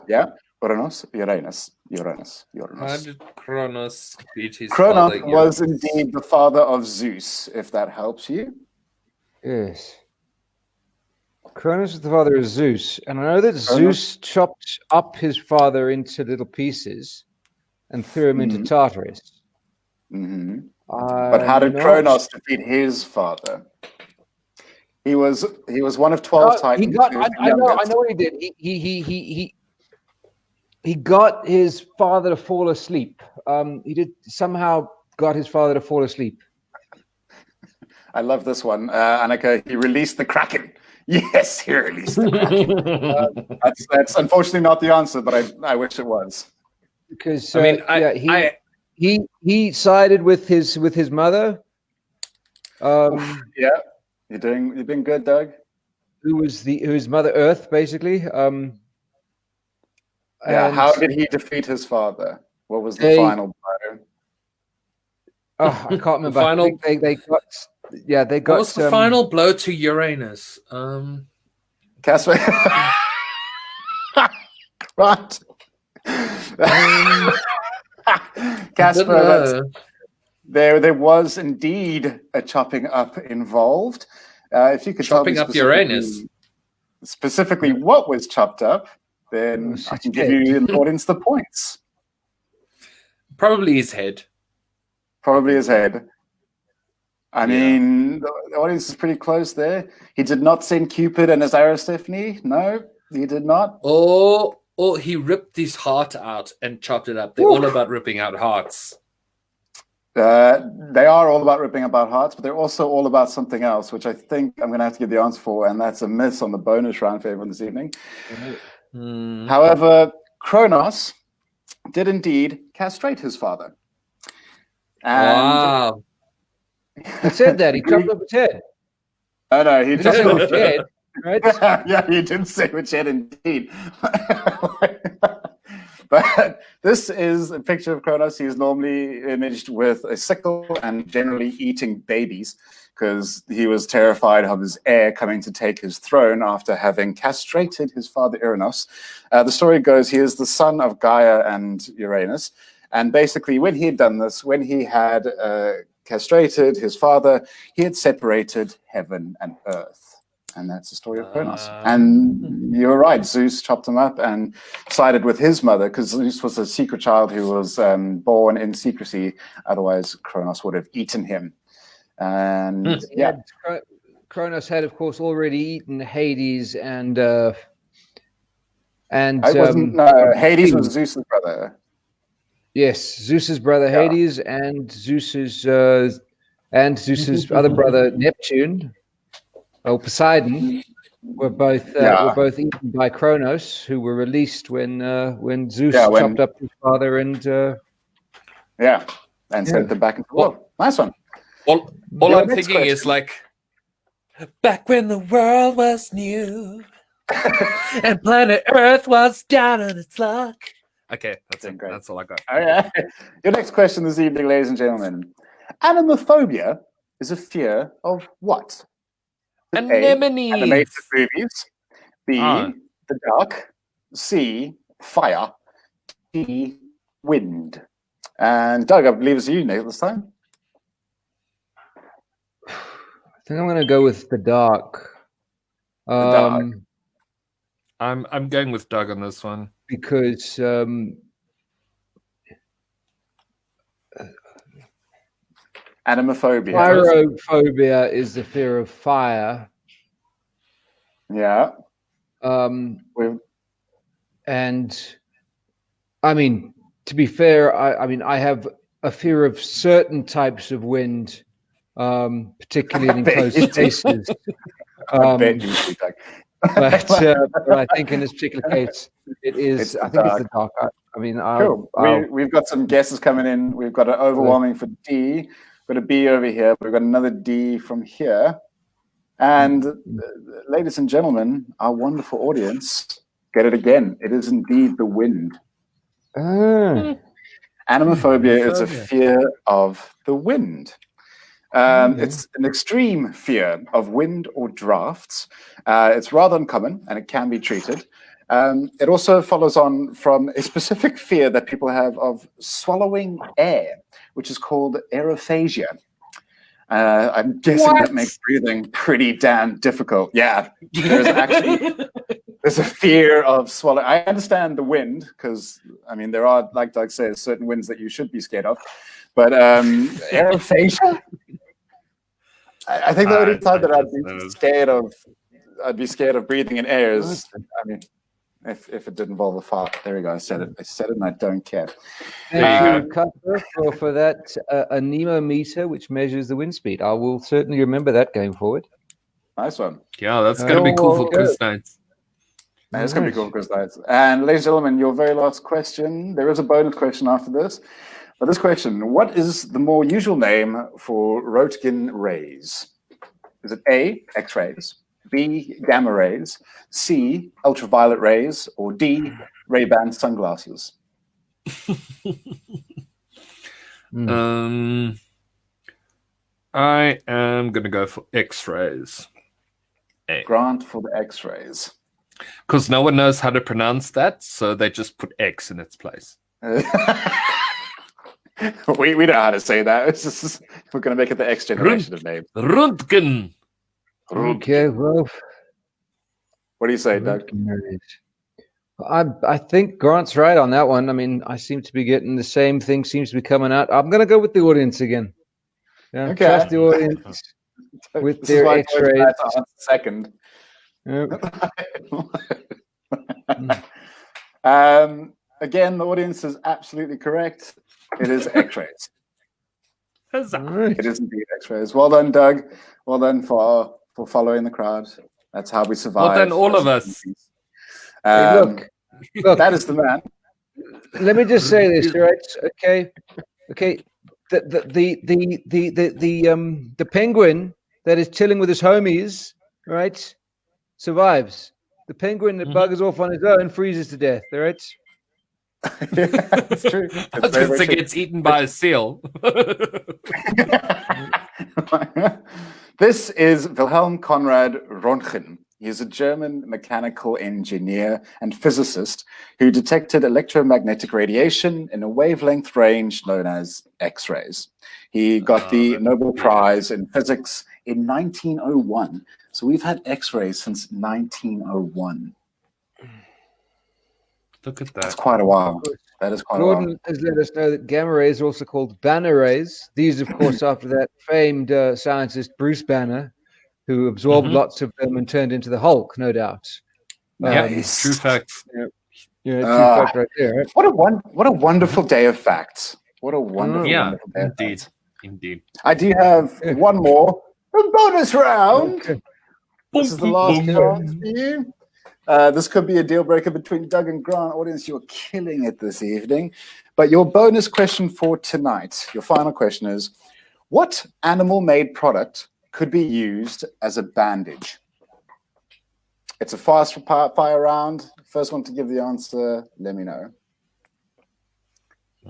yeah? Uranus. How did Kronos beat his Kronos father? was indeed the father of Zeus, if that helps you. Yes. Kronos was the father of Zeus, and I know that Zeus chopped up his father into little pieces and threw him into Tartarus. Mm-hmm. But how did Kronos defeat his father? He was one of 12 titans. I know what he did. He got his father to fall asleep. He somehow got his father to fall asleep. I love this one. Annika, he released the Kraken. Yes, he released the Kraken. That's unfortunately not the answer, but I wish it was. Because he sided with his mother. Yeah, you're doing good, Doug. Who's Mother Earth, basically. How did he defeat his father? What was the final blow? Oh, I can't remember. They got. What was the final blow to Uranus? Casper. Right. Casper, there was indeed a chopping up involved. If you could chopping up Uranus. Specifically what was chopped up, then I can give you in the audience the points. Probably his head. Probably his head. I mean, the audience is pretty close there. He did not send Cupid and his arrow, Stephanie. No, he did not. Or he ripped his heart out and chopped it up. They're all about ripping out hearts. They are all about ripping about hearts, but they're also all about something else, which I think I'm going to have to give the answer for, and that's a miss on the bonus round for everyone this evening. However, Kronos did indeed castrate his father. And wow. I said that. He chopped off his head. Oh, no, he He didn't say which head, right? Yeah, he did say which head indeed. But this is a picture of Kronos. He's normally imaged with a sickle and generally eating babies because he was terrified of his heir coming to take his throne after having castrated his father Uranus. The story goes he is the son of Gaia and Uranus. And basically, when he had done this, when he had castrated his father, he had separated heaven and earth. And that's the story of Kronos. And you're right, Zeus chopped him up and sided with his mother because Zeus was a secret child who was born in secrecy. Otherwise, Kronos would have eaten him. And Kronos had, of course, already eaten Hades and Hades was Zeus's brother. Yes, Zeus's brother Hades and Zeus's other brother Neptune. Oh, Poseidon were both eaten by Kronos, who were released when Zeus chopped up his father and sent them back into the world. Nice one. All I'm thinking is like, back when the world was new and planet Earth was down on its luck. Okay, that's it. Great. That's all I got. All right. Your next question this evening, ladies and gentlemen. Anemophobia is a fear of what? Anemones. A, animated movies. B, the dark. C, fire. D, wind. And Doug, I believe it's you this time. I think I'm going to go with the dark. The dark. I'm going with Doug on this one because anemophobia. Pyrophobia is the fear of fire. Yeah. And I mean, to be fair, I have a fear of certain types of wind, particularly in enclosed spaces. I bet you do, Doug. But I think in this particular case, it's the dark. Cool. We've got some guesses coming in. We've got an overwhelming for D. We've got a B over here. We've got another D from here. And ladies and gentlemen, our wonderful audience, get it again. It is indeed the wind. Anemophobia is a fear of the wind. It's an extreme fear of wind or drafts. It's rather uncommon and it can be treated. It also follows on from a specific fear that people have of swallowing air, which is called aerophagia. I'm guessing that makes breathing pretty damn difficult. Yeah, there's a fear of swallowing. I understand the wind because, there are, like Doug says, certain winds that you should be scared of. But aerophagia? I think the only time that I'd be scared of breathing in air is, if it did involve a fart. There we go. I said it and I don't care. Thank you, Cuthbert, for that anemometer, which measures the wind speed. I will certainly remember that going forward. Nice one. Yeah, that's going to be cool for quiz nights. It's going to be cool for quiz nights. And ladies and gentlemen, your very last question. There is a bonus question after this. But this question, what is the more usual name for Roentgen rays? Is it A, X-rays, B, gamma rays, C, ultraviolet rays, or D, Ray-Ban sunglasses? I am going to go for X-rays. Grant for the X-rays. Because no one knows how to pronounce that, so they just put X in its place. We know how to say that. We're going to make it the X generation of names. Roentgen. Okay, well. What do you say, Doug? I think Grant's right on that one. I mean, I seem to be getting the same thing seems to be coming out. I'm going to go with the audience again. Yeah, Okay. trust the audience with This is their why I told you X-rays. that to answer second. Yep. Again, the audience is absolutely correct. It is X-rays. Huzzah. All right. It is indeed X-rays. Well done, Doug. Well done for following the crowd. That's how we survive. Well done, all of us. Hey, look, that is the man. let me just say this, right? Okay. The penguin that is chilling with his homies, right, survives. The penguin that buggers off on his own freezes to death. All right. Yeah, that's true. That's very, very Because it true. gets eaten by a seal. This is Wilhelm Conrad Röntgen. He is a German mechanical engineer and physicist who detected electromagnetic radiation in a wavelength range known as X-rays. He got the Nobel Prize in Physics in 1901. So we've had X-rays since 1901. Look at That's that. quite a while. That is quite a while. Gordon has let us know that gamma rays are also called Banner rays. These, of course, after that famed scientist Bruce Banner, who absorbed lots of them and turned into the Hulk, no doubt. Nice. True facts. Yeah, true fact right there. Right? What a wonderful day of facts. What a wonderful, Yeah, wonderful day of indeed. facts. Indeed. I do have one more. A bonus round. Okay. This is the last chance for you. This could be a deal breaker between Doug and Grant. Audience, you're killing it this evening. But your bonus question for tonight, your final question is, what animal-made product could be used as a bandage? It's a fast fire round. First one to give the answer, let me know.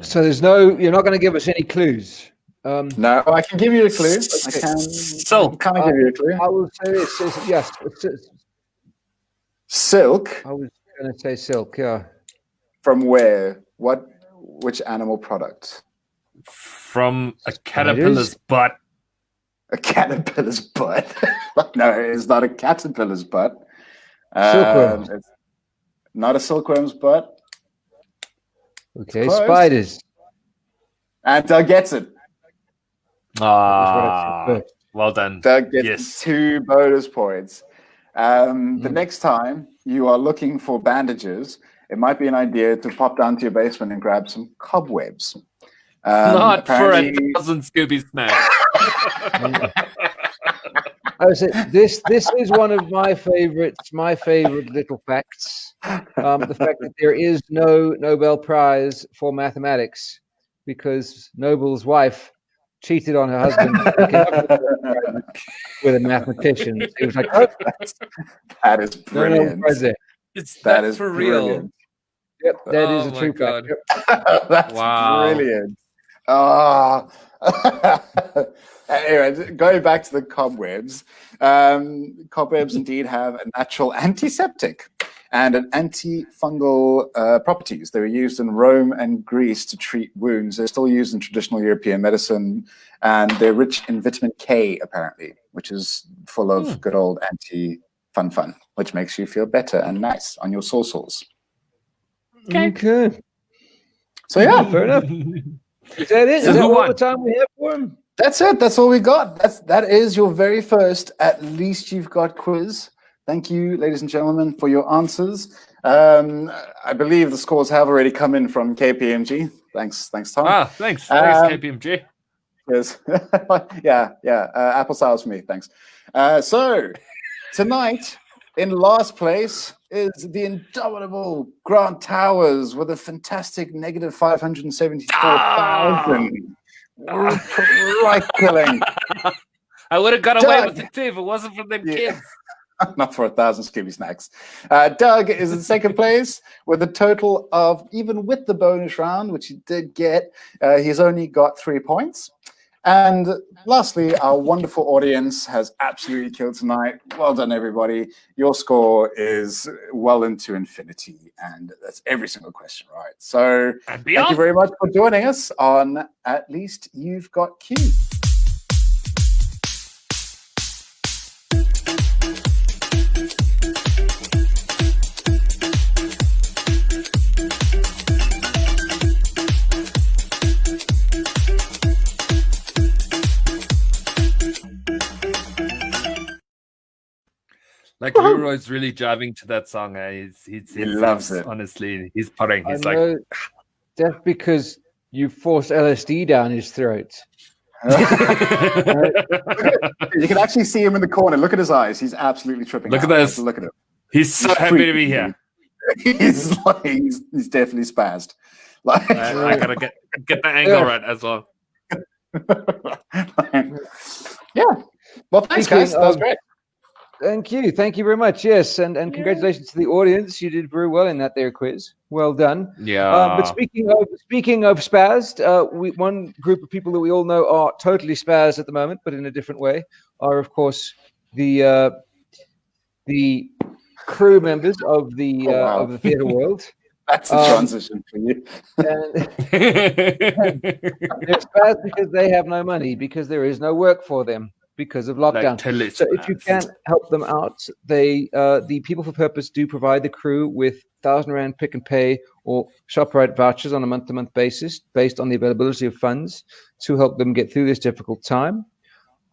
So you're not going to give us any clues. No, I can give you a clue. I can Silk. kind of give you a clue. I will say this. Yes. Silk. I was going to say silk, yeah. From where? Which animal product? From a caterpillar's butt. A caterpillar's butt. No, it's not a caterpillar's butt. Silkworm. It's not a silkworm's butt. Okay, close. spiders. And Doug gets it. Well done. Doug gets Yes. 2 bonus points. The next time you are looking for bandages, it might be an idea to pop down to your basement and grab some cobwebs. Not for a apparently- 1,000 Scooby snacks. I would say this is one of my favorites, my favorite little facts. The fact that there is no Nobel Prize for mathematics because Nobel's wife cheated on her husband with a mathematician. He was like, oh, That is no Nobel brilliant. Prize there. It's That that is for real. brilliant. Yep, that is Oh a my true God. fact. Yep. That's Wow. brilliant. Ah. Anyway, going back to the cobwebs. Cobwebs indeed have a natural antiseptic and an antifungal properties. They were used in Rome and Greece to treat wounds. They're still used in traditional European medicine, and they're rich in vitamin K, apparently, which is full of good old anti-fun, which makes you feel better and nice on your sores. Okay. So yeah, Fair enough. Is that it? So Is that who all won? the time we have for him? that's it. That's all we got. That is your very first, at least you've got quiz. Thank you, ladies and gentlemen, for your answers. I believe the scores have already come in from KPMG. Thanks, Tom. Thanks. Um, Thanks, KPMG. Yes. yeah. Apple sales for me. Thanks. So tonight, in last place is the indomitable Grant Towers with a fantastic negative 574,000. Right killing. I would have got away Doug. with it too if it wasn't for them Yeah. kids. Not for 1,000 Scooby snacks. Doug is in second place with a total of, even with the bonus round, which he did get, he's only got 3 points. And lastly, our wonderful audience has absolutely killed tonight. Well done, everybody. Your score is well into infinity, and that's every single question, right? So And thank beyond. you very much for joining us on At Least You've Got Q. Like Leroy's really jiving to that song. He loves it. Honestly, he's putting. He's I like, know that's because you forced LSD down his throat. You can actually see him in the corner. Look at his eyes. He's absolutely tripping Look out. at this. Look at him. he's so happy to be here. He's definitely spazzed. Like, I gotta get the angle right as well. Yeah. Well, thanks, guys. That was great. Thank you very much. Yes, and congratulations to the audience. You did very well in that there quiz. Well done. Yeah. But speaking of spazzed, one group of people that we all know are totally spazzed at the moment, but in a different way, are of course the crew members of the of the theatre world. That's a transition for you. And they're spazzed because they have no money, because there is no work for them because of lockdown. Like, so if you can help them out, the People for Purpose do provide the crew with 1,000 Rand pick and pay or ShopRite vouchers on a month-to-month basis based on the availability of funds to help them get through this difficult time.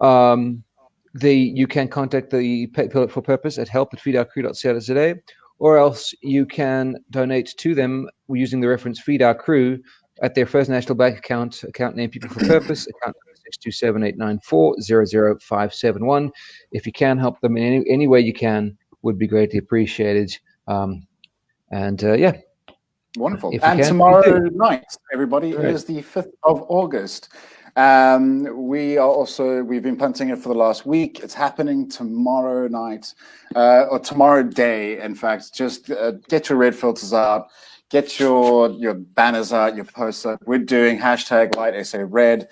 You can contact the People for Purpose at help@feedourcrew.co.za, or else you can donate to them using the reference Feed Our Crew at their First National Bank account name People for Purpose, account 627-894-00571. If you can help them in any way you can, would be greatly appreciated. Yeah. Wonderful. And tomorrow night, everybody, is the 5th of August. We've been punting it for the last week. It's happening tomorrow night, or tomorrow day, in fact. Just get your red filters out. Get your banners out, your posts out. We're doing #LightSARed.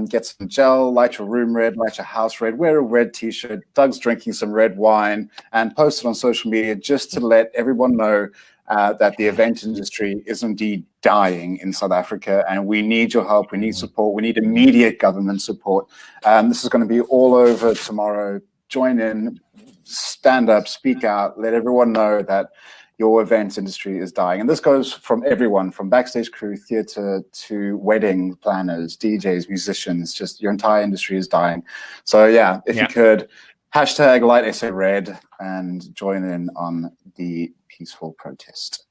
Get some gel, light your room red, light your house red, wear a red t-shirt. Doug's drinking some red wine, and post it on social media just to let everyone know that the event industry is indeed dying in South Africa, and we need your help. We need support. We need immediate government support. This is going to be all over tomorrow. Join in, stand up, speak out, let everyone know that your events industry is dying. And this goes from everyone, from backstage crew, theater, to wedding planners, DJs, musicians, just your entire industry is dying. So yeah, if you could, #LightSARed and join in on the peaceful protest.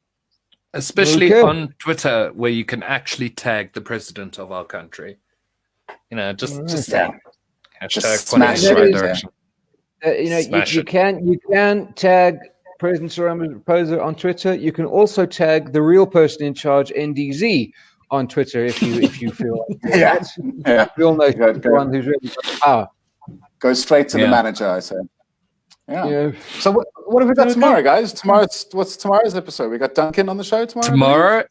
Especially on Twitter, where you can actually tag the president of our country. You know, just smash it in the right direction. You can tag President Ramaphosa on Twitter. You can also tag the real person in charge, NDZ, on Twitter if you feel like it. We all know the one who's really got the power. Go straight to the manager, I say. Yeah. So what have we got tomorrow, guys? What's tomorrow's episode? We got Duncan on the show tomorrow? Tomorrow,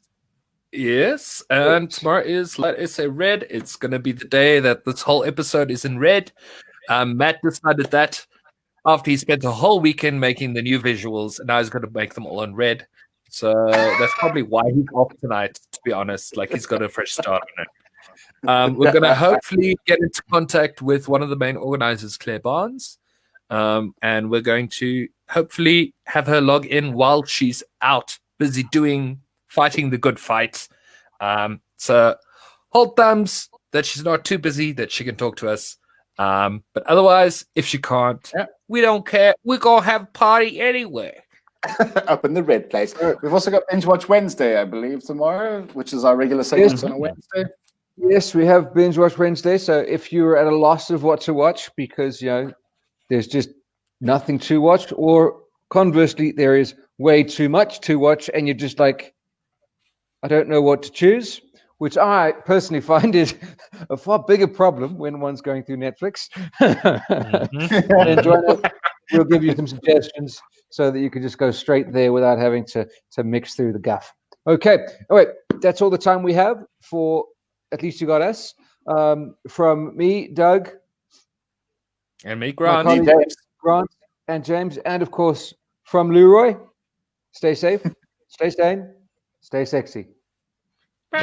yes. And tomorrow is #LightSARed. It's going to be the day that this whole episode is in red. Matt decided that after he spent a whole weekend making the new visuals, and now he's going to make them all in red. So that's probably why he's off tonight, to be honest. Like, he's got a fresh start on it. We're going to hopefully get into contact with one of the main organizers, Claire Barnes. And we're going to hopefully have her log in while she's out, busy fighting the good fight. So hold thumbs that she's not too busy, that she can talk to us. But otherwise, if she can't, we don't care. We're going to have a party anyway. Up in the red place. We've also got Binge Watch Wednesday, I believe, tomorrow, which is our regular segment on a Wednesday. Yes, we have Binge Watch Wednesday. So if you're at a loss of what to watch because, there's just nothing to watch, or conversely, there is way too much to watch and you're just like, I don't know what to choose, which I personally find is a far bigger problem when one's going through Netflix. And join us. We'll give you some suggestions so that you can just go straight there without having to mix through the guff. Okay. All right. That's all the time we have for At Least You Got Us. From me, Doug. And me, Grant. And James. And, of course, from Leroy. Stay safe. Stay sane. Stay sexy. Bye.